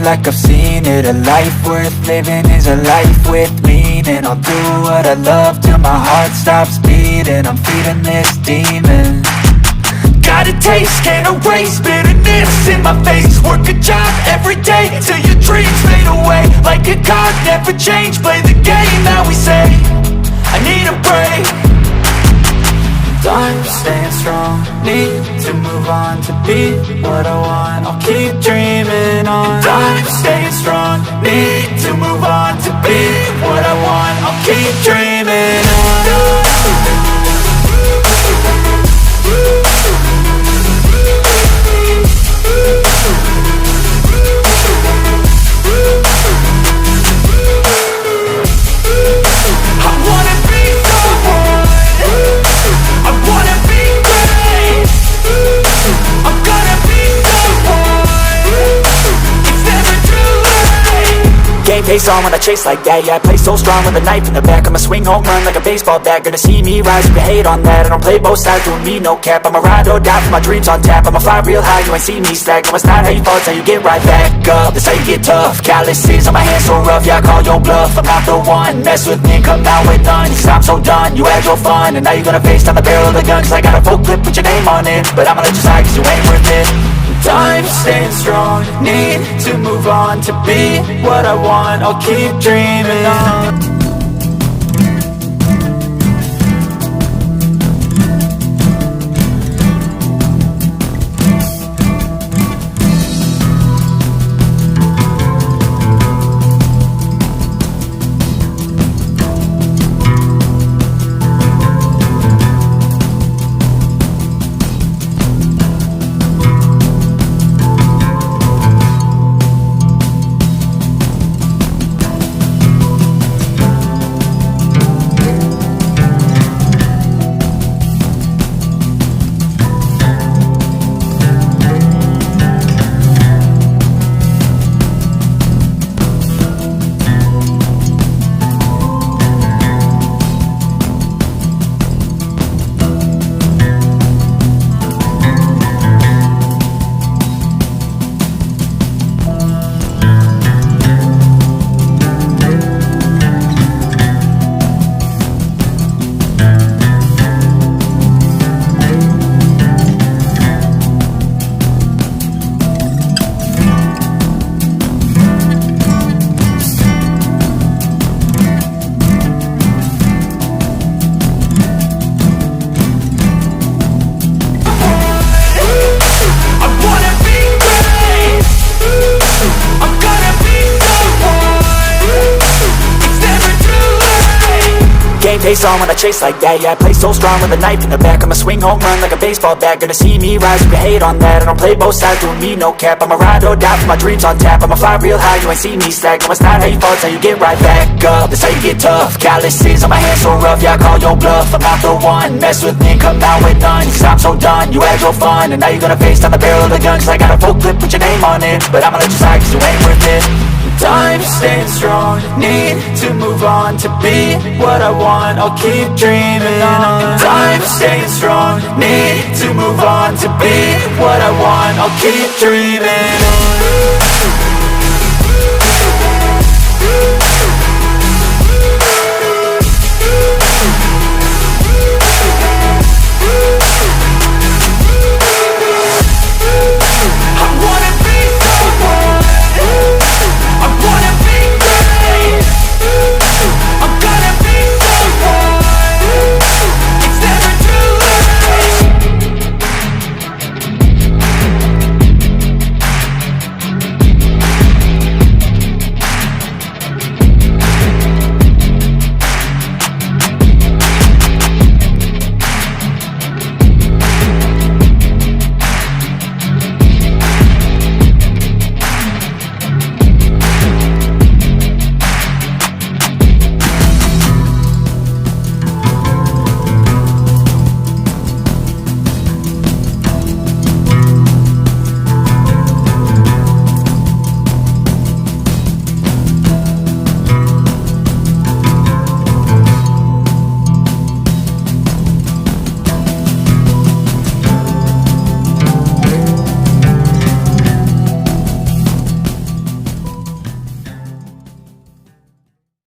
like I've seen it. A life worth living is a life with meaning. I'll do what I love till my heart stops beating. I'm feeding this demon. Got a taste, can't erase bitterness in my face. Work a job every day till your dreams fade away. Like a card, never change, play the game that we say. I need a break. I'm staying strong, need to move on to be what I want. I'll keep dreaming on. I'm staying strong, need to move on to be what I want. I'll keep dreaming on. Face on when I chase like that. Yeah, I play so strong with a knife in the back. I'ma swing home run like a baseball bat. Gonna see me rise, you can hate on that. I don't play both sides, doing me no cap. I'ma ride or die for my dreams on tap. I'ma fly real high, you ain't see me slack. No, it's not how you fall, it's how you get right back up. That's how you get tough. Calluses on my hands so rough, yeah, I call your bluff. I'm not the one, mess with me and come out with none. Cause I'm so done, you had your fun. And now you're gonna face down the barrel of the gun. Cause I got a full clip with your name on it. But I'ma let you slide cause you ain't worth it. I'm staying strong, need to move on to be what I want. I'll keep dreaming on. Face on when I chase like that. Yeah, I play so strong with a knife in the back. I'ma swing home run like a baseball bat. Gonna see me rise, you can hate on that. I don't play both sides, doing me no cap. I'ma ride or die for my dreams on tap. I'ma fly real high, you ain't see me slack. No, it's not how you fall, it's how you get right back up. That's how you get tough. Calluses on my hands so rough, yeah, I call your bluff. I'm not the one, mess with me and come out with none. Cause I'm so done, you had your fun. And now you're gonna face down the barrel of the gun. Cause I got a full clip with your name on it. But I'ma let you slide cause you ain't worth it. I'm staying strong, need to move on to be what I want. I'll keep dreaming on. I'm staying strong, need to move on to be what I want. I'll keep dreaming on.